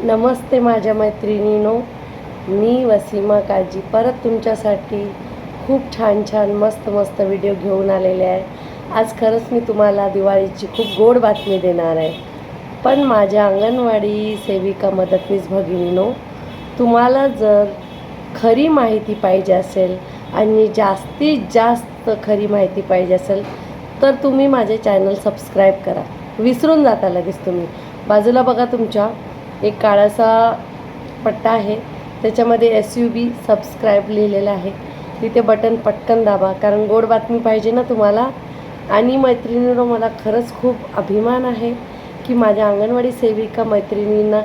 नमस्ते माझ्या मैत्रिणींनो, मी वसीमा काजी परत तुमच्यासाठी खूप छान छान मस्त मस्त व्हिडिओ घेऊन आलेले आहे. आज खरंच मी तुम्हाला दिवाळीची खूप गोड बातमी देणार आहे. पण माझ्या अंगणवाडी सेविका मदतनीस भगिनींनो, तुम्हाला जर खरी माहिती पाहिजे असेल आणि जास्तीत जास्त खरी माहिती पाहिजे असेल तर तुम्ही माझे चॅनल सबस्क्राईब करा. विसरून जाता लगेच तुम्ही. बाजूला बघा तुमच्या एक काळाचा पट्टा आहे, त्याच्यामध्ये SUB सबस्क्राईब लिहिलेलं आहे. तिथे बटन पटकन दाबा, कारण गोड बातमी पाहिजे ना तुम्हाला. आणि मैत्रिणींनो, मला खरंच खूप अभिमान आहे की माझ्या अंगणवाडी सेविका मैत्रिणींना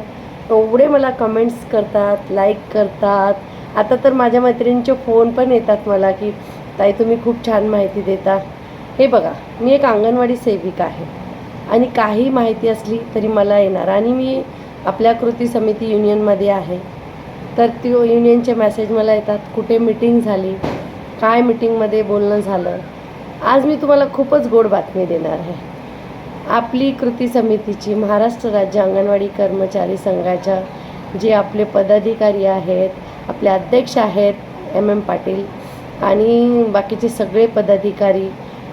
एवढे मला कमेंट्स करतात, लाईक करतात. आता तर माझ्या मैत्रिणींचे फोन पण येतात मला की ताई तुम्ही खूप छान माहिती देता. हे बघा, मी एक अंगणवाडी सेविका आहे आणि काही माहिती असली तरी मला येणार. आणि मी आपल्या कृती समिती युनियनमध्ये आहे, तर ती युनियनचे मेसेज मला येतात, कुठे मीटिंग झाली, काय मीटिंगमध्ये बोलणं झालं. आज मी तुम्हाला खूपच गोड बातमी देणार आहे. आपली कृती समितीची महाराष्ट्र राज्य अंगणवाडी कर्मचारी संघाच्या जे आपले पदाधिकारी आहेत, आपले अध्यक्ष आहेत MM पाटील आणि बाकीचे सगळे पदाधिकारी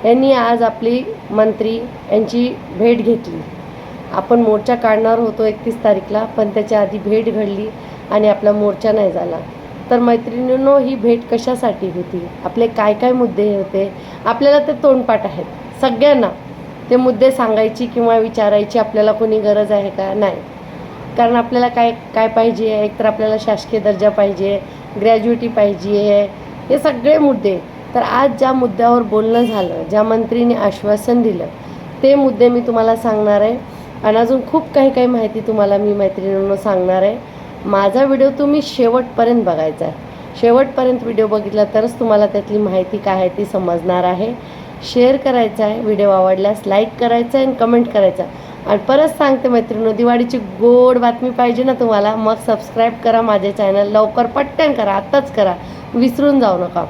यांनी आज आपली मंत्री यांची भेट घेतली. आपण मोर्चा काढणार होतो 31 तारीखला, पण त्याच्या आधी भेट घडली आणि आपला मोर्चा नाही झाला. तर मैत्रिणींनो, ही भेट कशासाठी होती, आपले काय काय मुद्दे होते, आपल्याला ते तोंडपाठ आहेत. सगळ्यांना ते मुद्दे सांगायची किंवा विचारायची आपल्याला कोणी गरज आहे का? नाही. कारण आपल्याला काय काय पाहिजे, एकतर आपल्याला शासकीय दर्जा पाहिजे, ग्रॅज्युएटी पाहिजे, हे सगळे मुद्दे. तर आज ज्या मुद्द्यावर बोलणं झालं, ज्या मंत्रीने आश्वासन दिलं, ते मुद्दे मी तुम्हाला सांगणार आहे. आणि अजून खूप काही काही माहिती तुम्हाला मी मैत्रिणींनो सांगणार आहे. माझा व्हिडिओ तुम्ही शेवटपर्यंत बघायचा आहे. शेवटपर्यंत व्हिडिओ बघितला तरच तुम्हाला त्यातली माहिती काय आहे ती समजणार आहे. शेअर करायचा आहे, व्हिडिओ आवडल्यास लाईक करायचं आहे आणि कमेंट करायचं. आणि परत सांगते मैत्रिणींनो, दिवाळीची गोड बातमी पाहिजे ना तुम्हाला, मग सबस्क्राईब करा माझे चॅनल. लवकर पटकन करा, आत्ताच करा, विसरून जाऊ नका.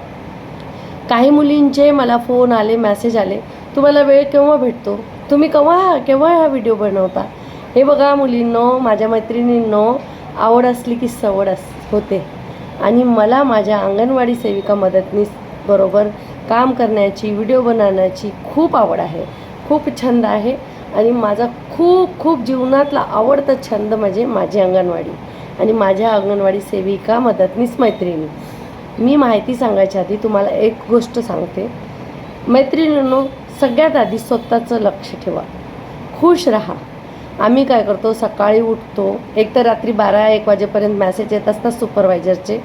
काही मुलींचे मला फोन आले, मेसेज आले, तुम्हाला वेळ केव्हा भेटतो, तुम्ही केव्हा हा व्हिडिओ बनवता. हे बघा मुलींनो, माझ्या मैत्रिणींनो, आवड असली की सवड होते. आणि मला माझ्या अंगणवाडी सेविका मदतनीस बरोबर काम करण्याची, व्हिडिओ बनवण्याची खूप आवड आहे, खूप छंद आहे. आणि माझा खूप खूप जीवनातला आवडता छंद म्हणजे माझी अंगणवाडी आणि माझ्या अंगणवाडी सेविका मदतनीस मैत्रिणी. मी माहिती सांगायच्या आधी तुम्हाला एक गोष्ट सांगते मैत्रिणींनो, सगळ्यात आधी स्वतःचं लक्ष ठेवा, खुश राहा. आम्ही काय करतो, सकाळी उठतो, एक तर रात्री 12-1 वाजेपर्यंत मॅसेज येत असतात सुपरवायझरचे.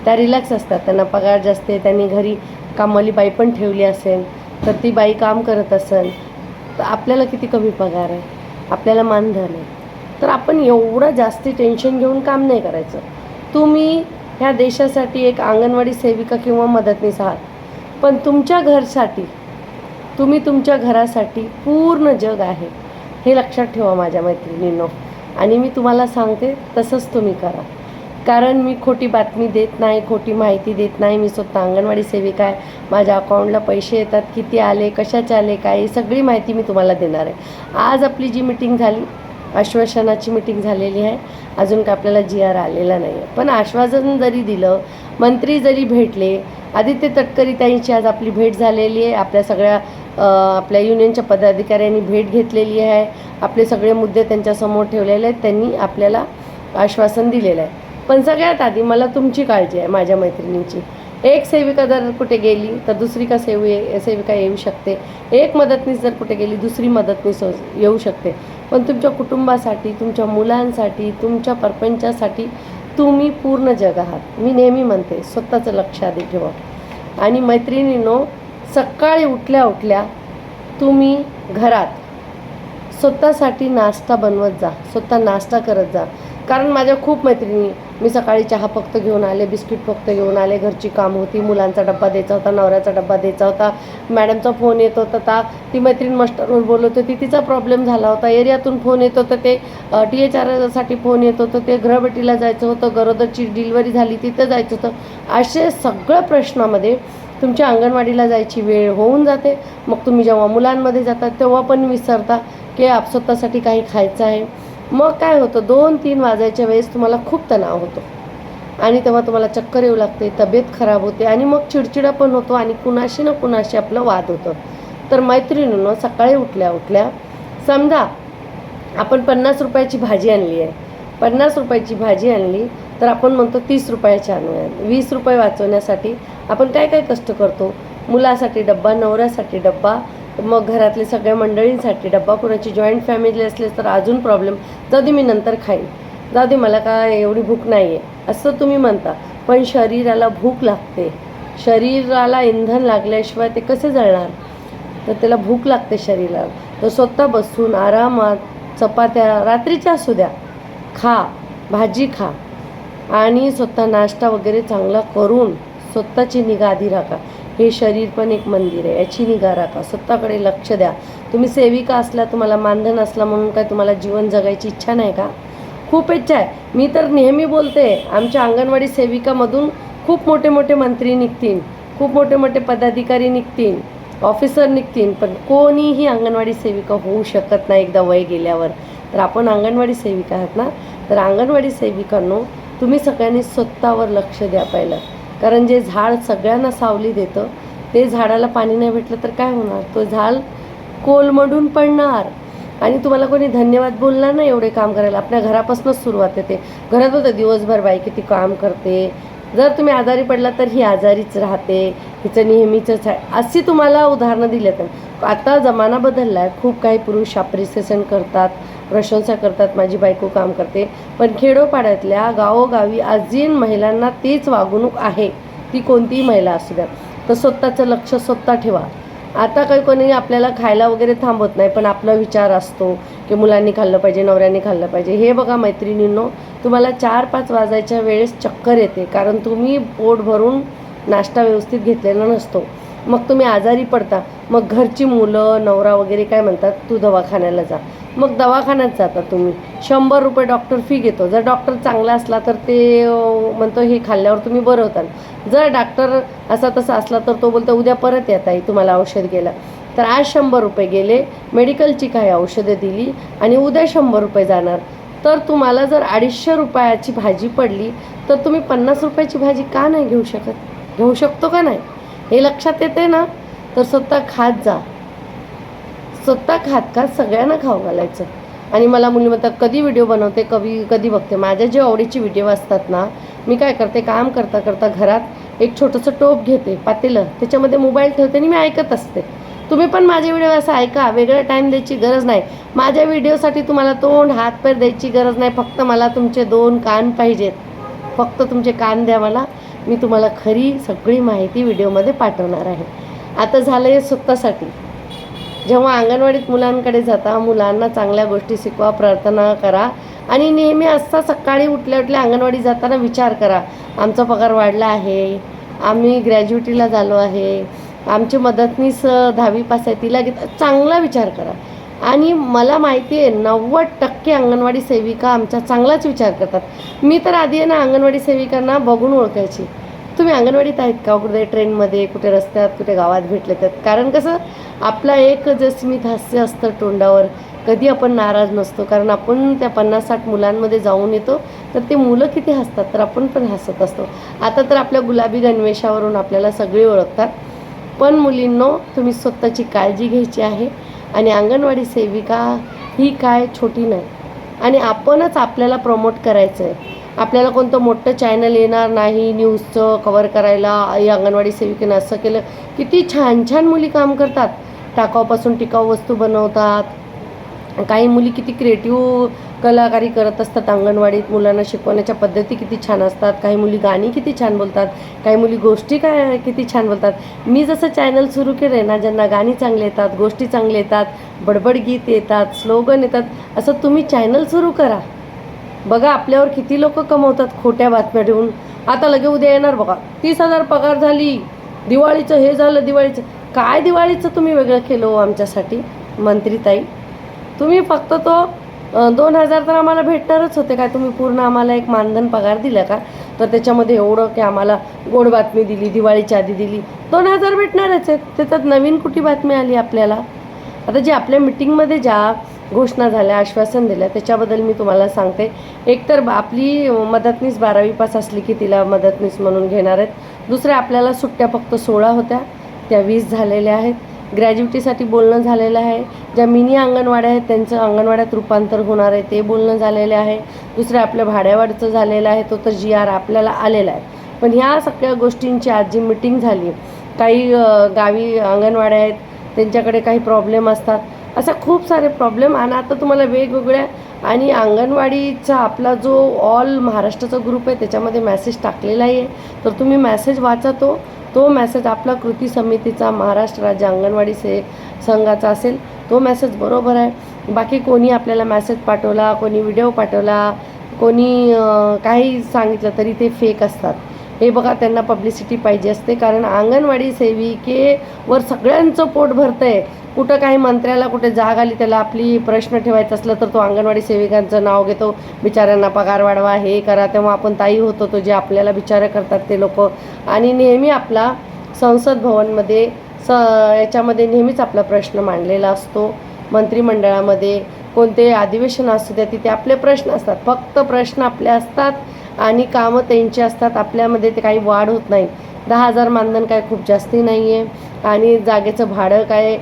त्या रिलॅक्स असतात, त्यांना पगार जास्त आहे, त्यांनी घरी कामवाली बाई पण ठेवली असेल तर ती बाई काम करत असेल. तर आपल्याला किती कमी पगार आहे, आपल्याला मानधन आहे. तर आपण एवढं जास्ती टेन्शन घेऊन काम नाही करायचं. तुम्ही ह्या देशासाठी एक अंगणवाडी सेविका किंवा मदतनीस आहात, पण तुमच्या घरसाठी, तुम्ही तुमच्या घरासाठी पूर्ण जग आहे, हे लक्षात ठेवा माझ्या मैत्रिणींनो. आणि मी तुम्हाला सांगते तसंच तुम्ही करा. कारण मी खोटी बातमी देत नाही, खोटी माहिती देत नाही. मी स्वतः अंगणवाडी सेविका आहे. माझ्या अकाउंटला पैसे येतात, किती आले, कशाचे आले, काय, सगळी माहिती मी तुम्हाला देणार आहे. आज आपली जी मीटिंग झाली, आश्वासनाची मीटिंग झालेली आहे. अजून काय आपल्याला GR आलेला नाही आहे, पण आश्वासन जरी दिलं, मंत्री जरी भेटले, आदित्य तटकरे ताईंची आज आपली भेट झालेली आहे. आपल्या सगळ्या आपल्या युनियनच्या पदाधिकाऱ्यांनी भेट घेतलेली आहे. आपले सगळे मुद्दे त्यांच्यासमोर ठेवलेले आहेत. त्यांनी आपल्याला आश्वासन दिलेलं आहे. पण सगळ्यात आधी मला तुमची काळजी आहे, माझ्या मैत्रिणींची. एक सेविका जर कुठे गेली तर दुसरी सेविका येऊ शकते. एक मदतनीस जर कुठे गेली दुसरी मदतनीस येऊ शकते. पण तुमच्या कुटुंबासाठी, तुमच्या मुलांसाठी, तुमच्या परपंचासाठी तुम्ही पूर्ण जग आहात. मी नेहमी म्हणते, स्वतःचं लक्ष आधी ठेवा. आणि मैत्रिणींनो, सकाळी उठल्या उठल्या तुम्ही घरात स्वतःसाठी नाश्ता बनवत जा, स्वतः नाश्ता करत जा. कारण माझ्या खूप मैत्रिणी, मी सकाळी चहा फक्त घेऊन आले, बिस्किट फक्त घेऊन आले, घरची काम होती, मुलांचा डब्बा द्यायचा होता, नवऱ्याचा डब्बा द्यायचा होता, मॅडमचा फोन येत होता, ती मैत्रीण मास्टरवर बोलत होती, तिचा प्रॉब्लेम झाला होता, एरियातून फोन येत होतं, ते THR फोन येत होतं, ते गृहभटीला जायचं होतं, गरोदरची डिलिव्हरी झाली तिथं जायचं होतं. असे सगळ्या प्रश्नामध्ये तुमच्या अंगणवाडीला जायची वेळ होऊन जाते. मग तुम्ही जेव्हा मुलांमध्ये जाता तेव्हा पण विसरता की स्वतःसाठी काही खायचं आहे, मग काय होतं, 2-3 वाजायच्या वेळेस तुम्हाला खूप तणाव होतो आणि तेव्हा तुम्हाला चक्कर येऊ लागते, तब्येत खराब होते आणि मग चिडचिडा पण होतो आणि कुणाशी ना कुणाशी आपलं वाद होतं. तर मैत्रिणींनो, सकाळी उठल्या उठल्या समजा आपण 50 रुपयाची भाजी आणली आहे, 50 रुपयाची भाजी आणली तर आपण म्हणतो 30 रुपयाची आणूया. 20 रुपये वाचवण्यासाठी आपण काय काय कष्ट करतो. मुलासाठी डब्बा, नवऱ्यासाठी डब्बा, मग घरातले सगळ्या मंडळींसाठी डब्बा, कोणाची जॉईंट फॅमिली असली तर अजून प्रॉब्लेम, जाऊ दे मी नंतर खाईन, जाऊ दे मला काय एवढी भूक नाही आहे, असं तुम्ही म्हणता. पण शरीराला भूक लागते, शरीराला इंधन लागल्याशिवाय ते कसे जळणार. तर त्याला भूक लागते शरीराला. तर स्वतः बसून आरामात चपात्या रात्रीच्या असू द्या खा, भाजी खा आणि स्वतः नाश्ता वगैरे चांगला करून स्वतःची निगा आधी राखा. हे शरीर पण एक मंदिर आहे, याची निगा राखा, स्वतःकडे लक्ष द्या. तुम्ही सेविका असला, तुम्हाला मानधन असला म्हणून काय तुम्हाला जीवन जगायची इच्छा नाही का? खूप इच्छा आहे. मी तर नेहमी बोलते, आमच्या अंगणवाडी सेविकामधून खूप मोठे मोठे मंत्री निघतील, खूप मोठे मोठे पदाधिकारी निघतील, ऑफिसर निघतील, पण कोणीही अंगणवाडी सेविका होऊ शकत नाही एकदा वय गेल्यावर. तर आपण अंगणवाडी सेविका आहात ना, तर अंगणवाडी सेविकांनो, तुम्ही सगळ्यांनी स्वतःवर लक्ष द्या पहिलं. कारण जे झाड सगळ्यांना सावली देतं, ते झाडाला पाणी नाही भेटलं तर काय होणार, तो झाड कोलमडून पडणार आणि तुम्हाला कोणी धन्यवाद बोलणार नाही एवढे काम करायला. आपल्या घरापासूनच सुरुवात येते. घरात होतं दिवसभर बाई किती काम करते, जर तुम्ही आजारी पडला तर ही आजारीच राहते, हिचं नेहमीचंच आहे, अशी तुम्हाला उदाहरणं दिले. तर आता जमाना बदलला आहे, खूप काही पुरुष अप्रिसिएशन करतात, प्रशंसा करतात, माझी बायको काम करते. पण खेडोपाड्यातल्या गावोगावी अजून महिलांना तीच वागणूक आहे, ती कोणतीही महिला असू द्या. तर स्वतःचं लक्ष स्वतः ठेवा. आता काही कोणी आपल्याला खायला वगैरे थांबवत नाही, पण आपला विचार असतो की मुलांनी खाल्लं पाहिजे, नवऱ्यांनी खाल्लं पाहिजे. हे बघा मैत्रिणींनो, तुम्हाला 4-5 वाजायच्या वेळेस चक्कर येते, कारण तुम्ही पोट भरून नाश्ता व्यवस्थित घेतलेला नसतो. मग तुम्ही आजारी पडता, मग घरची मुलं, नवरा वगैरे काय म्हणतात, तू दवाखान्याला जा. मग दवाखान्यात जाता तुम्ही, 100 रुपये डॉक्टर फी घेतो. जर डॉक्टर चांगला असला तर ते म्हणतो हे खाल्ल्यावर तुम्ही बरं होताल. जर डॉक्टर असा तसा असला तर तो बोलतो उद्या परत येत आहे, तुम्हाला औषध गेलं. तर आज 100 रुपये गेले, मेडिकलची काही औषधं दिली आणि उद्या 100 रुपये जाणार. तर तुम्हाला जर 250 रुपयाची भाजी पडली तर तुम्ही 50 रुपयाची भाजी का नाही घेऊ शकत? घेऊ शकतो का नाही? हे लक्षात येते ना. तर स्वतः खात जा, स्वतः खात खात सगळ्यांना खाऊ घालायचं. आणि मला मुली म्हणतात कधी व्हिडिओ बनवते, कधी बघते. माझ्या जे आवडीचे व्हिडिओ असतात ना, मी काय करते, काम करता करता घरात एक छोटंसं टोप घेते, पातेलं, त्याच्यामध्ये मोबाईल ठेवते आणि मी ऐकत असते. तुम्ही पण माझे व्हिडिओ असं ऐका, वेगळा टाईम द्यायची गरज नाही. माझ्या व्हिडिओसाठी तुम्हाला तोंड हात पैर द्यायची गरज नाही, फक्त मला तुमचे 2 कान पाहिजेत. फक्त तुमचे कान द्या मला, मी तुम्हाला खरी सगळी माहिती व्हिडिओमध्ये पाठवणार आहे. आता झालं हे स्वतःसाठी. जेव्हा अंगणवाडीत मुलांकडे जाता, मुलांना चांगल्या गोष्टी शिकवा, प्रार्थना करा आणि नेहमी असता सकाळी उठल्या उठल्या अंगणवाडी जाताना विचार करा, आमचा पगार वाढला आहे, आम्ही ग्रॅज्युएटीला झालो आहे, आमची मदतनीस 10वी पास आहे, तिला घेत, चांगला विचार करा. आणि मला माहिती आहे 90% अंगणवाडी सेविका आमचा चांगलाच विचार करतात. मी तर आधी आहे ना अंगणवाडी सेविकांना बघून ओळखायची, तुम्ही अंगणवाडीत आहेत का, कुठे ट्रेनमध्ये, कुठे रस्त्यात, कुठे गावात भेटले तर. कारण कसं आपला एक जस्मित हास्य असतं तोंडावर, कधी आपण नाराज नसतो, कारण आपण त्या 50-60 मुलांमध्ये जाऊन येतो, तर ते मुलं किती हसतात तर आपण पण हसत असतो. आता तर आपल्या गुलाबी गणवेशावरून आपल्याला सगळे ओळखतात. पण मुलींनो, तुम्ही स्वतःची काळजी घ्यायची आहे आणि अंगणवाडी सेविका ही काय छोटी नाही आणि आपणच आपल्याला प्रमोट करायचं आहे. आपल्याला कोणतं मोठं चॅनल येणार नाही न्यूजचं कवर करायला, आई अंगणवाडी सेविकेनं असं केलं. किती छान छान मुली काम करतात, टाकाऊपासून टिकाऊ वस्तू बनवतात. काही मुली किती क्रिएटिव्ह कलाकारी करत असतात अंगणवाडीत, मुलांना शिकवण्याच्या पद्धती किती छान असतात. काही मुली गाणी किती छान बोलतात, काही मुली गोष्टी काय किती छान बोलतात. मी जसं चॅनल सुरू केलं आहे ना, ज्यांना गाणी चांगली येतात, गोष्टी चांगले येतात, बडबड गीत येतात, स्लोगन येतात, असं तुम्ही चॅनल सुरू करा. बघा आपल्यावर किती लोक कमवतात खोट्या बातम्या देऊन. आता लगे उद्या येणार बघा 30,000 पगार झाली, दिवाळीचं हे झालं, दिवाळीचं काय, दिवाळीचं तुम्ही वेगळं केलं हो आमच्यासाठी मंत्रीताई. तुम्ही फक्त तो 2,000 तर आम्हाला भेटणारच होते काय, तुम्ही पूर्ण आम्हाला एक मानधन पगार दिला का, तर त्याच्यामध्ये एवढं की आम्हाला गोड बातमी दिली, दिवाळीच्या आधी दिली, 2,000 भेटणारच आहेत. त्याच्यात नवीन कुठली बातमी आली आपल्याला. आता जे आपल्या मिटिंगमध्ये ज्या घोषणा झाल्या, आश्वासन दिलं, त्याच्याबद्दल मी तुम्हाला सांगते. एकतर आपली मदतनीस 12वी पास असली की तिला मदतनीस म्हणून घेणार आहेत. दुसऱ्या आपल्याला सुट्ट्या फक्त 16 होत्या, त्या 20 झालेल्या आहेत. ग्रॅज्युटीसाठी बोलणं झालेलं आहे. ज्या मिनी अंगणवाड्या आहेत त्यांचं अंगणवाड्यात रूपांतर होणार आहे ते बोलणं झालेलं आहे. दुसरं आपलं भाड्यावाढचं झालेलं आहे, तो तर GR आपल्याला आलेला आहे. पण ह्या सगळ्या गोष्टींची आज जी मीटिंग झाली, काही गावी अंगणवाड्या आहेत त्यांच्याकडे काही प्रॉब्लेम असतात, असा खूप सारे प्रॉब्लेम. आणि आता तुम्हाला वेगवेगळ्या आणि अंगणवाडीचा आपला जो ऑल महाराष्ट्राचा ग्रुप आहे त्याच्यामध्ये मेसेज टाकलेला आहे, तर तुम्ही मेसेज वाचा. तो मेसेज आपला कृती समितीचा महाराष्ट्र राज्य अंगणवाडी संघाचा असेल, तो मेसेज बरोबर आहे. बाकी कोणी आपल्याला मेसेज पाठवला, कोणी व्हिडिओ पाठवला, कोणी काही सांगितलं तरी ते फेक असतात. हे बघा, त्यांना पब्लिसिटी पाहिजे असते, कारण अंगणवाडी सेविकेवर सगळ्यांचं पोट भरतं आहे. कुठं काही मंत्र्याला कुठे जाग आली त्याला आपली प्रश्न ठेवायचा असलं तर तो अंगणवाडी सेविकांचं नाव घेतो, बिचाऱ्यांना पगार वाढवा, हे करा. तेव्हा आपण ताई होतो, तो जे आपल्याला बिचारे करतात ते लोक. आणि नेहमी आपला संसद भवनमध्ये याच्यामध्ये नेहमीच आपला प्रश्न मांडलेला असतो. मंत्रिमंडळामध्ये कोणते अधिवेशन असू द्या, तिथे आपले प्रश्न असतात. फक्त प्रश्न आपले असतात आणि कामं त्यांची असतात. आपल्यामध्ये ते काही वाढ होत नाही. 10,000 मानधन काय खूप जास्ती नाही आहे. आणि जागेचं भाडं काय,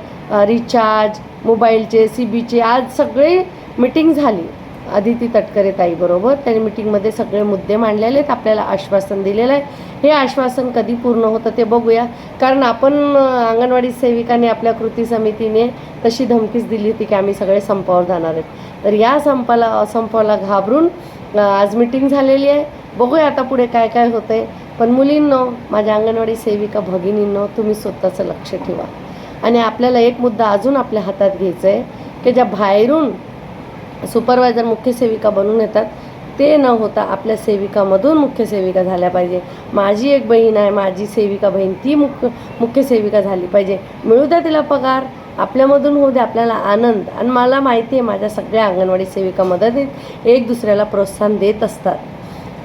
रिचार्ज, मोबाईलचे, CBचे, आज सगळे मीटिंग झाली अदिती तटकरे ताईबरोबर. त्यांनी मीटिंगमध्ये सगळे मुद्दे मांडलेले आहेत, आपल्याला आश्वासन दिलेलं आहे. हे आश्वासन कधी पूर्ण होतं ते बघूया, कारण आपण अंगणवाडी सेविकांनी आपल्या कृती समितीने तशी धमकीच दिली होती की आम्ही सगळे संपावर जाणार आहेत. तर या संपाला घाबरून आज मीटिंग झालेली आहे. बघूया आता पुढे काय काय होतं आहे. पण मुलींनो, माझ्या अंगणवाडी सेविका भगिनींनो, तुम्ही स्वतःचं लक्ष ठेवा. आणि आपल्याला एक मुद्दा अजून आपल्या हातात घ्यायचा आहे की ज्या बाहेरून सुपरवायझर मुख्य सेविका बनून येतात ते न होता आपल्या सेविकामधून मुख्य सेविका झाल्या पाहिजे. माझी एक बहीण आहे, माझी सेविका बहीण, ती मुख्य सेविका झाली पाहिजे. मिळू द्या तिला पगार, आपल्यामधून होऊ द्या, आपल्याला आनंद. आणि मला माहिती आहे माझ्या सगळ्या अंगणवाडी सेविका मदतीत एक दुसऱ्याला प्रोत्साहन देत असतात.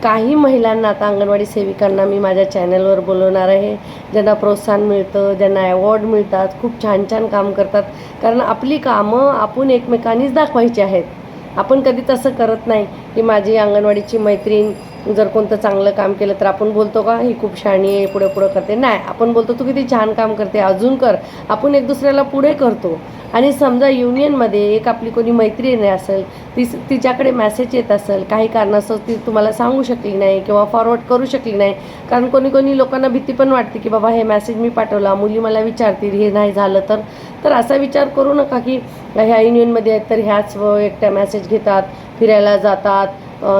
काही महिलांना आता अंगणवाडी सेविकांना मी माझ्या चॅनलवर बोलवणार आहे, ज्यांना प्रोत्साहन मिळतं, ज्यांना अवॉर्ड मिळतात, खूप छान छान काम करतात. कारण आपली कामं आपण एकमेकांनीच दाखवायची आहेत. आपण कधी तसं करत नाही की माझी अंगणवाडीची मैत्रीण जर कोणतं चांगलं काम केलं तर आपण बोलतो का ही खूप शहाणी आहे, पुढे पुढं करते. नाही, आपण बोलतो तू किती छान काम करते, अजून कर. आपण एक दुसऱ्याला पुढे करतो. आणि समजा युनियनमध्ये एक आपली कोणी मैत्रीण असेल, तिच्याकडे मेसेज येत असेल, काही कारणास्तव ती तुम्हाला सांगू शकली नाही किंवा फॉरवर्ड करू शकली नाही, कारण कोणी लोकांना भीती पण वाटते की बाबा हे मेसेज मी पाठवला, मुली मला विचारतील, हे नाही झालं तर असा विचार करू नका की ह्या युनियनमध्ये आहेत तर ह्याच एकट्या मेसेज घेतात, फिरायला जातात,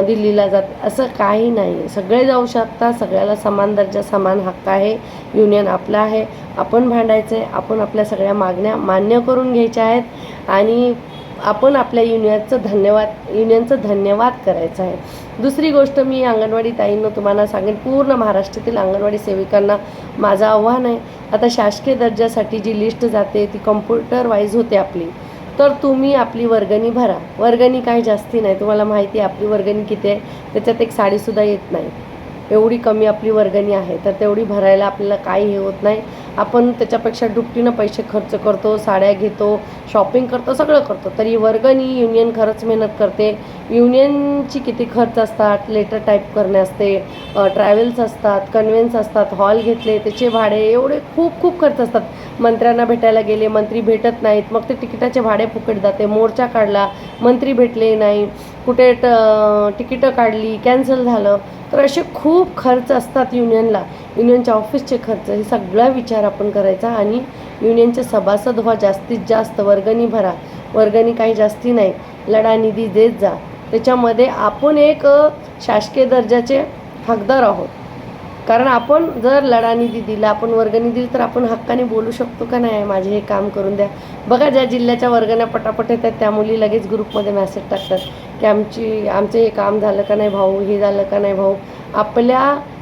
दिल्लीला जातात, असं काही नाही. सगळे जाऊ शकतात, सगळ्याला समान दर्जा, समान हक्क आहे. युनियन आपलं आहे, आपण भांडायचं आहे, आपण आपल्या सगळ्या मागण्या मान्य करून घ्यायच्या आहेत आणि आपण आपल्या युनियनचं धन्यवाद करायचं आहे. दुसरी गोष्ट मी अंगणवाडी ताईंना तुम्हाला सांगेन, पूर्ण महाराष्ट्रातील अंगणवाडी सेविकांना माझं आव्हान आहे. आता शासकीय दर्जासाठी जी लिस्ट जाते ती कॉम्प्युटर वाईज होते आपली, तर तुम्ही आपली वर्गणी भरा. वर्गणी काही जास्ती नाही, तुम्हाला माहिती आहे आपली वर्गणी किती आहे, त्याच्यात एक साडीसुद्धा येत नाही, एवढी कमी आपली वर्गणी आहे. तर तेवढी भरायला आपल्याला काही हे होत नाही. आपण त्याच्यापेक्षा दुपटीनं पैसे खर्च करतो, साड्या घेतो, शॉपिंग करतो, सगळं करतो. तरी वर्गणी युनियन खरंच मेहनत करते. युनियनची किती खर्च असतात, लेटर टाईप करणे असते, ट्रॅव्हल्स असतात, कन्व्हेन्स असतात, हॉल घेतले त्याचे भाडे, एवढे खूप खर्च असतात. मंत्र्यांना भेटायला गेले, मंत्री भेटत नाहीत, मग ते तिकिटाचे भाडे फुकट जाते. मोर्चा काढला, मंत्री भेटले नाही, कुठे तिकीटं काढली, कॅन्सल झालं. तर असे खूप खर्च असतात युनियनला. युनियनच्या ऑफिसचे खर्च, हे सगळा विचार आपण करायचा आणि युनियनचे सभासद व्हा, जास्तीत जास्त वर्गणी भरा. वर्गणी काही जास्ती नाही, लढा निधी देत जा. त्याच्यामध्ये आपण एक शासकीय दर्जाचे हकदार आहोत, कारण आपण जर लढा निधी दिला, आपण वर्गणी दिली तर आपण हक्काने बोलू शकतो का नाही, माझे हे काम करून द्या. बघा, ज्या जिल्ह्याच्या वर्गण्या पटापट येतात त्या मुली लगेच ग्रुपमध्ये मेसेज टाकतात की आमचे हे काम झालं का नाही भाऊ, हे झालं का नाही भाऊ.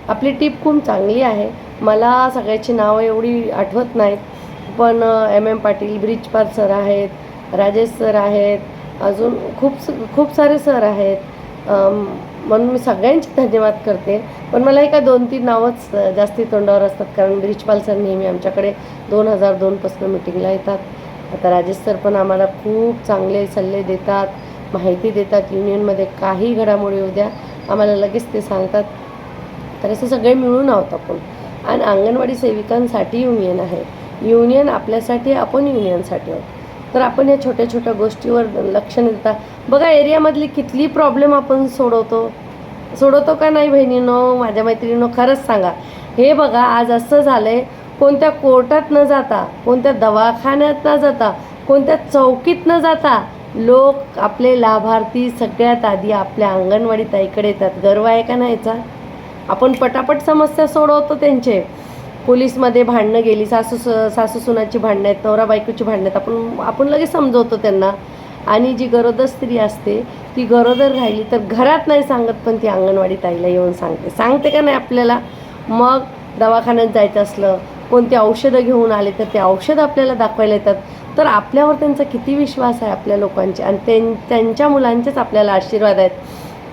आपली टीप खूप चांगली आहे. मला सगळ्याची नावं एवढी आठवत नाहीत, पण MM पाटील, ब्रिजपाल सर आहेत, राजेश सर आहेत, अजून खूप सारे सर आहेत. म्हणून मी सगळ्यांचे धन्यवाद करते. पण मला हे काय 2-3 नावच जास्ती तोंडावर असतात, कारण ब्रिजपाल सर नेहमी आमच्याकडे 2002 पासून मिटिंगला येतात. आता राजेश सर पण आम्हाला खूप चांगले सल्ले देतात, माहिती देतात. युनियनमध्ये काही घडामोडी होऊ द्या आम्हाला लगेच ते सांगतात. तर असं सगळे मिळून आहोत आपण. आणि अंगणवाडी सेविकांसाठी युनियन आहे. युनियन आपल्यासाठी, आपण युनियनसाठी आहोत. तर आपण या छोट्या छोट्या गोष्टीवर लक्ष न देता बघा एरियामधली किती प्रॉब्लेम आपण सोडवतो का नाही बहिणींनो, माझ्या मैत्रिणींनो, खरंच सांगा. हे बघा आज असं झालं आहे, कोणत्या कोर्टात न जाता, कोणत्या दवाखान्यात न जाता, कोणत्या चौकीत न जाता लोक आपले लाभार्थी सगळ्यात आधी आपल्या अंगणवाडी ताईकडे येतात. गर्व आहे का नाही याचा? आपण पटापट समस्या सोडवतो त्यांचे. पोलीसमध्ये भांडणं गेली, सासू सुनाची भांडणं आहेत, नवरा बायकोची भांडणं आहेत, आपण लगेच समजवतो त्यांना. आणि जी गरोदर स्त्री असते ती गरोदर राहिली तर घरात नाही सांगत, पण ती अंगणवाडी ताईला येऊन सांगते का नाही आपल्याला. मग दवाखान्यात जायचं असलं, कोणती औषधं घेऊन आले तर ते औषधं आपल्याला दाखवायला येतात. तर आपल्यावर त्यांचा किती विश्वास आहे आपल्या लोकांचे, आणि त्यांच्या मुलांचेच आपल्याला आशीर्वाद आहेत.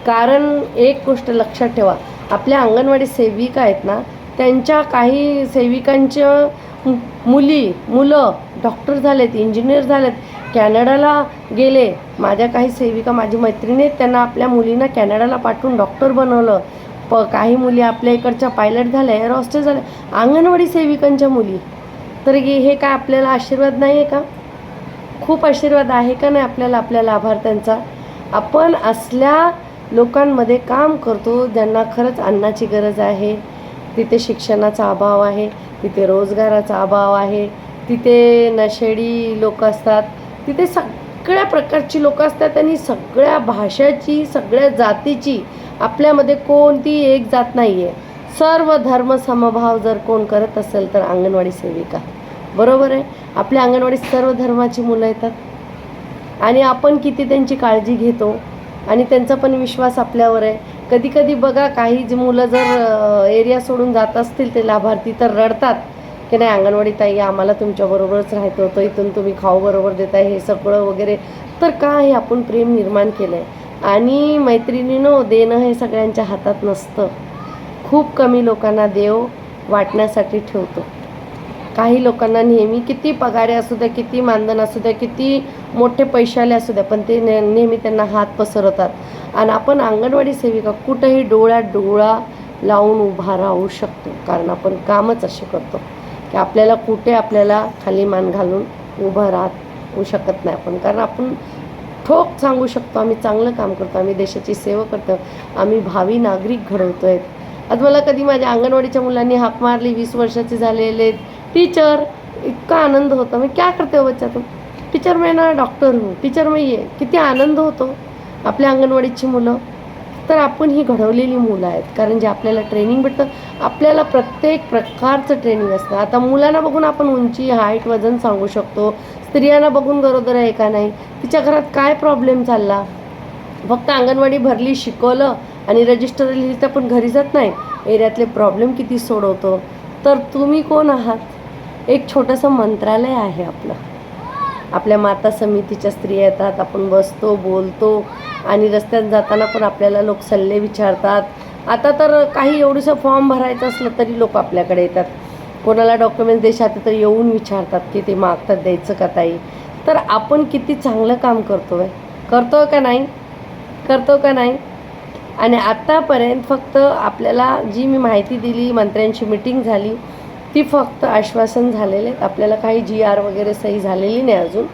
कारण एक गोष्ट लक्षात ठेवा, आपल्या अंगणवाडी सेविका आहेत ना, त्यांच्या काही सेविकांच्या मुलं डॉक्टर झालेत, इंजिनियर झालेत, कॅनडाला गेले. माझ्या काही सेविका, माझी मैत्रिणी आहेत, त्यांना आपल्या मुलींना कॅनडाला पाठवून डॉक्टर बनवलं. काही मुली आपल्या इकडच्या पायलट झाल्या, एअर हॉस्टेस झाल्या, अंगणवाडी सेविकांच्या मुली. तर हे काय आपल्याला आशीर्वाद नाही आहे का? खूप आशीर्वाद आहे का नाही आपल्याला आपल्या लाभार्थ्यांचा? आपण असल्या लोकांमध्ये काम करतो ज्यांना खरंच अन्नाची गरज आहे, तिथे शिक्षणाचा अभाव आहे, तिथे रोजगाराचा अभाव आहे, तिथे नशेडी लोक असतात, तिथे सगळ्या प्रकारची लोक असतात आणि सगळ्या भाषाची, सगळ्या जातीची. आपल्यामध्ये कोणती एक जात नाही आहे. सर्व धर्म समभाव जर कोण करत असेल तर अंगणवाडी सेविका. बरोबर आहे. आपल्या अंगणवाडीत सर्व धर्माची मुलं येतात आणि आपण किती त्यांची काळजी घेतो आणि त्यांचा पण विश्वास आपल्यावर आहे. कधी कधी बघा काही जी मुलं जर एरिया सोडून जात असतील ते लाभार्थी तर रडतात की नाही अंगणवाडी ताई आम्हाला तुमच्याबरोबरच राहायचं होतं, इथून तुम्ही खाऊ बरोबर देताय हे सगळं वगैरे. तर काय आपण प्रेम निर्माण केलं आहे. आणि मैत्रिणींनो, देणं हे सगळ्यांच्या हातात नसतं. खूप कमी लोकांना देव वाटण्यासाठी ठेवतो. काही लोकांना नेहमी किती पगारे असू द्या, किती मानधन असू द्या, किती मोठे पैशाले असू द्या, पण ते नेहमी त्यांना हात पसरवतात. आणि आपण अंगणवाडी सेविका कुठंही डोळ्यात डोळा लावून उभा राहू शकतो, कारण आपण कामच असे करतो की आपल्याला खाली मान घालून उभं राहू शकत नाही आपण. कारण आपण ठोक सांगू शकतो आम्ही चांगलं काम करतो, आम्ही देशाची सेवा करतो, आम्ही भावी नागरिक घडवतो आहेत. आज मला कधी माझ्या अंगणवाडीच्या मुलांनी हाक मारली, 20 वर्षाचे झालेले, टीचर, इतका आनंद होता. मी क्या करते हो बच्चा तुम? टीचर मैं ना डॉक्टर हूँ, टीचर मैं ये. किती आनंद होतो आपल्या अंगणवाडीची मुलं. तर आपण ही घडवलेली मुलं आहेत, कारण जे आपल्याला ट्रेनिंग भेटतं, आपल्याला प्रत्येक प्रकारचं ट्रेनिंग असतं. आता मुलांना बघून आपण उंची, हाईट, वजन सांगू शकतो. स्त्रियांना बघून गरोदर आहे का नाही, तिच्या घरात काय प्रॉब्लेम चालला. फक्त अंगणवाडी भरली, शिकवलं आणि रजिस्टर लिहिलं तर आपण घरी जात नाही. एरियातले प्रॉब्लेम किती सोडवतो. तर तुम्ही कोण आहात? एक छोटंसं मंत्रालय आहे आपलं. आपल्या माता समितीच्या स्त्रिया येतात, आपण बसतो, बोलतो आणि रस्त्यात जाताना पण आपल्याला लोक सल्ले विचारतात. आता तर काही एवढंसं फॉर्म भरायचं असलं तरी लोक आपल्याकडे येतात. कोणाला डॉक्युमेंट्स द्यायचे तर येऊन विचारतात की ते मागतात द्यायचं का ताई. तर आपण किती चांगलं काम करतो का नाही. आणि आत्तापर्यंत फक्त आपल्याला जी मी माहिती दिली, मंत्र्यांची मीटिंग झाली, ती फक्त आश्वासन झालेले. आपल्याला काही GR वगैरे सही झालेली नाही अजून.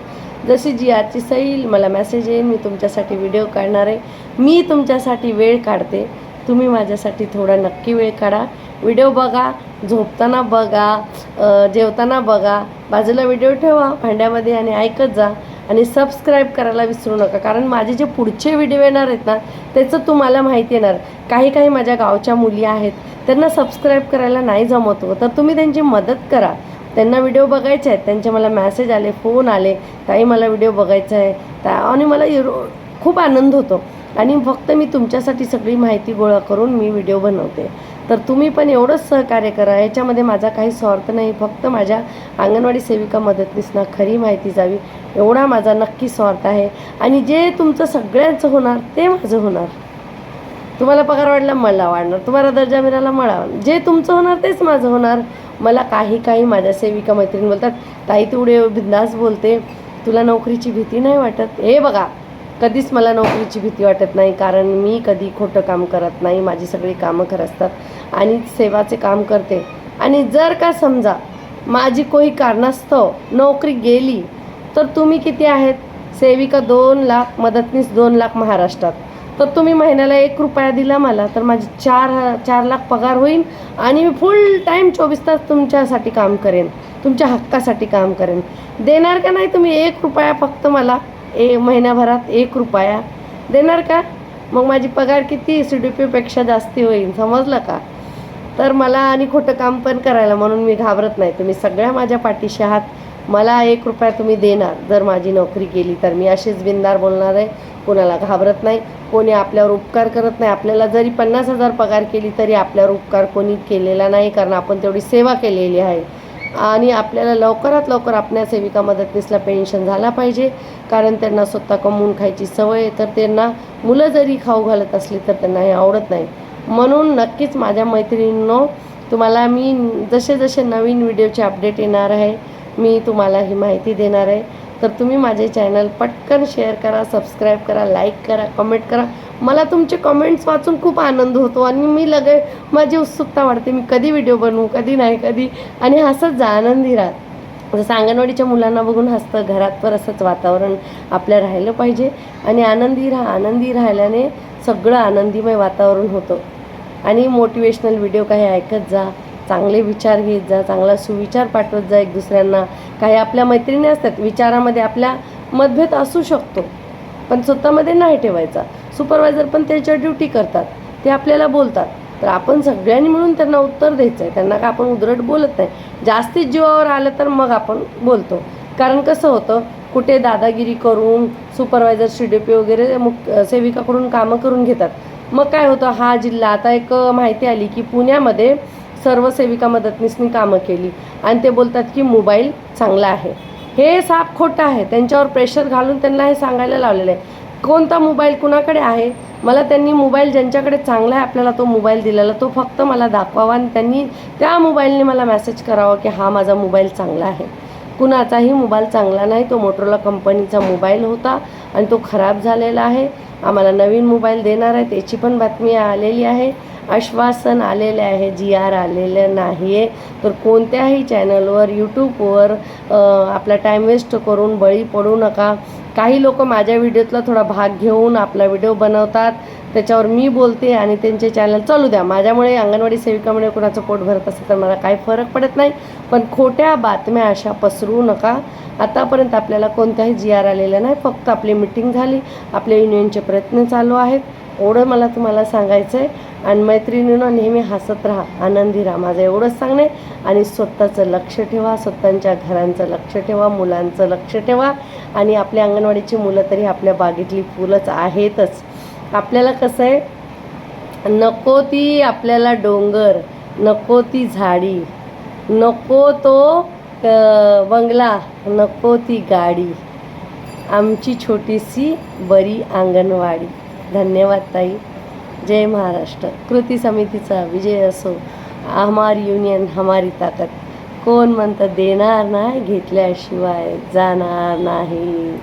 जशी GRची सही येईल मला मेसेज येईल, मी तुमच्यासाठी व्हिडिओ काढणार आहे. मी तुमच्यासाठी वेळ काढते, तुम्ही माझ्यासाठी थोडा नक्की वेळ काढा. व्हिडिओ बघा, झोपताना बघा, जेवताना बघा, बाजूला व्हिडिओ ठेवा भांड्यामध्ये आणि ऐकत जा. आणि सबस्क्राईब करायला विसरू नका, कारण माझे जे पुढचे व्हिडिओ येणार आहेत ना त्याचं तुम्हाला माहिती येणार. काही माझ्या गावच्या मुली आहेत, त्यांना सबस्क्राईब करायला नाही जमत हो, तर तुम्ही त्यांची मदत करा. त्यांना व्हिडिओ बघायचे आहेत, त्यांचे मला मेसेज आले, फोन आले, ताई मला व्हिडिओ बघायचा आहे, आणि मला खूप आनंद होतो. आणि फक्त मी तुमच्यासाठी सगळी माहिती गोळा करून मी व्हिडिओ बनवते. तर तुम्ही पण एवढंच सहकार्य करा. याच्यामध्ये माझा काही स्वार्थ नाही, फक्त माझ्या अंगणवाडी सेविका मदतनीसना खरी माहिती जावी एवढा माझा नक्की स्वार्थ आहे. आणि जे तुमचं सगळ्यांचं होणार ते माझं होणार. तुम्हाला पगार वाढला मला वाढणार, तुम्हाला दर्जा मिळाला मला वाढणार. जे तुमचं होणार तेच माझं होणार. मला काही माझ्या सेविका मैत्रिणी बोलतात, ताई तू एवढे बिंदास बोलते, तुला नोकरीची भीती नाही वाटत? हे बघा, कधीच मला नोकरीची भीती वाटत नाही, कारण मी कधी खोटं काम करत नाही. माझी सगळी कामं खरं असतात आणि सेवाचे काम करते. आणि जर का समजा माझी कोणी कारणास्तव नोकरी गेली तर तुम्ही किती आहेत? सेविका 2 लाख, मदतनीस 2 लाख महाराष्ट्रात. तर तुम्ही महिन्याला 1 रुपया दिला मला तर माझी 4 लाख पगार होईल आणि मी फुल टाईम 24 तास तुमच्यासाठी काम करेन, तुमच्या हक्कासाठी काम करेन. देणार का नाही तुम्ही 1 रुपया फक्त मला? महिन्याभरात 1 रुपया देणार का? मग माझी पगार किती CDPपेक्षा जास्ती होईल, समजलं का? तर मला आणि खोटं काम पण करायला, म्हणून मी घाबरत नाही. तुम्ही सगळ्या माझ्या पाठीशी आहात. मला 1 रुपया तुम्ही देणार जर माझी नोकरी गेली तर. मी अशीच बिनधास्त बोलणार आहे, कोणाला घाबरत नाही. कोणी आपल्यावर उपकार करत नाही. आपल्याला जरी 50,000 पगार केली तरी आपल्यावर उपकार कोणी केलेला नाही, कारण आपण तेवढी सेवा केलेली आहे. आणि आपल्याला लवकरात लवकर आपल्या सेविका मदतनीसला पेन्शन झाला पाहिजे, कारण त्यांना स्वतः कमवून खायची सवय आहे. तर त्यांना मुलं जरी खाऊ घालत असली तर त्यांना हे आवडत नाही. म्हणून नक्कीच माझ्या मैत्रिणींनो, तुम्हाला मी जसे जसे नवीन व्हिडिओचे अपडेट येणार आहे मी तुम्हाला ही माहिती देणार आहे. तर तुम्ही माझे चॅनल पटकन शेअर करा, सबस्क्राईब करा, लाईक करा, कमेंट करा. मला तुमचे कमेंट्स वाचून खूप आनंद होतो आणि मी माझी उत्सुकता वाढते, मी कधी व्हिडिओ बनवू, कधी नाही, कधी. आणि हसत जा, आनंदी राहा. जसं अंगणवाडीच्या मुलांना बघून हसतं, घरात पण असंच वातावरण आपलं राहिलं पाहिजे. आणि आनंदी राहा. आनंदी राहिल्याने सगळं आनंदीमय वातावरण होतं. आणि मोटिवेशनल व्हिडिओ काही ऐकत जा, चांगले विचार घेत जा, चांगला सुविचार पाठवत जा एक दुसऱ्यांना. काही आपल्या मैत्रिणी असतात, विचारामध्ये आपल्या मतभेद असू शकतो, पण स्वतःमध्ये नाही ठेवायचा. सुपरवायझर पण त्याच्या ड्युटी करतात, ते आपल्याला बोलतात, तर आपण सगळ्यांनी मिळून त्यांना उत्तर द्यायचं आहे. त्यांना का आपण उद्धट बोलत नाही. जास्तीत जीवावर आलं तर मग आपण बोलतो. कारण कसं होतं, कुठे दादागिरी करून सुपरवायझर CDP वगैरे सेविकाकडून कामं करून घेतात. मग काय होतं, हा जिल्हा आता एक माहिती आली की पुण्यामध्ये सर्व सेविका मदतनीसनी कामं केली आणि ते बोलतात की मोबाईल चांगला आहे. हे साप खोटं आहे. त्यांच्यावर प्रेशर घालून त्यांना हे सांगायला लावलेलं आहे. कोणता मोबाईल कुणाकडे आहे? मला त्यांनी मोबाईल ज्यांच्याकडे चांगला आहे आपल्याला तो मोबाईल दिलेला, तो फक्त मला दाखवावा आणि त्यांनी त्या मोबाईलने मला मेसेज करावा की हा माझा मोबाईल चांगला आहे. कुणाचाही मोबाईल चांगला नाही. तो मोटोरोला कंपनीचा मोबाईल होता आणि तो खराब झालेला आहे. आम्हाला नवीन मोबाईल देणार आहे त्याची पण बातमी आलेली आहे. आश्वासन आलेले आहे, GR आलेलं नाही आहे. तर कोणत्याही चॅनलवर, यूट्यूबवर आपला टाईम वेस्ट करून बळी पडू नका. काही लोक माझ्या व्हिडिओतला थोडा भाग घेऊन आपला व्हिडिओ बनवतात, त्याच्यावर मी बोलते आणि त्यांचे चॅनल चालू द्या. माझ्यामुळे, अंगणवाडी सेविकामुळे कोणाचं पोट भरत असेल तर मला काही फरक पडत नाही, पण खोट्या बातम्या अशा पसरवू नका. आतापर्यंत आपल्याला कोणत्याही GR आलेला नाही, फक्त आपली मीटिंग झाली, आपल्या युनियनचे प्रयत्न चालू आहेत, एवढं मला तुम्हाला सांगायचं आहे. आणि मैत्रिणींनो, नेहमी हसत राहा, आनंदी राहा, माझं एवढंच सांगणे. आणि स्वतःचं लक्ष ठेवा, स्वतःच्या घरांचं लक्ष ठेवा, मुलांचं लक्ष ठेवा. आणि आपल्या अंगणवाडीची मुलं तरी आपल्या बागेतली फुलंच आहेतच. आपल्याला कसं आहे, नको ती आपल्याला डोंगर, नको ती झाडी, नको तो बंगला, नको ती गाडी, आमची छोटीशी बरी अंगणवाडी. धन्यवाद ताई. जय महाराष्ट्र. कृती समितीचा विजय असो. हमारी युनियन हमारी ताकद. कोण म्हणतं देणार नाही, घेतल्याशिवाय जाणार नाही.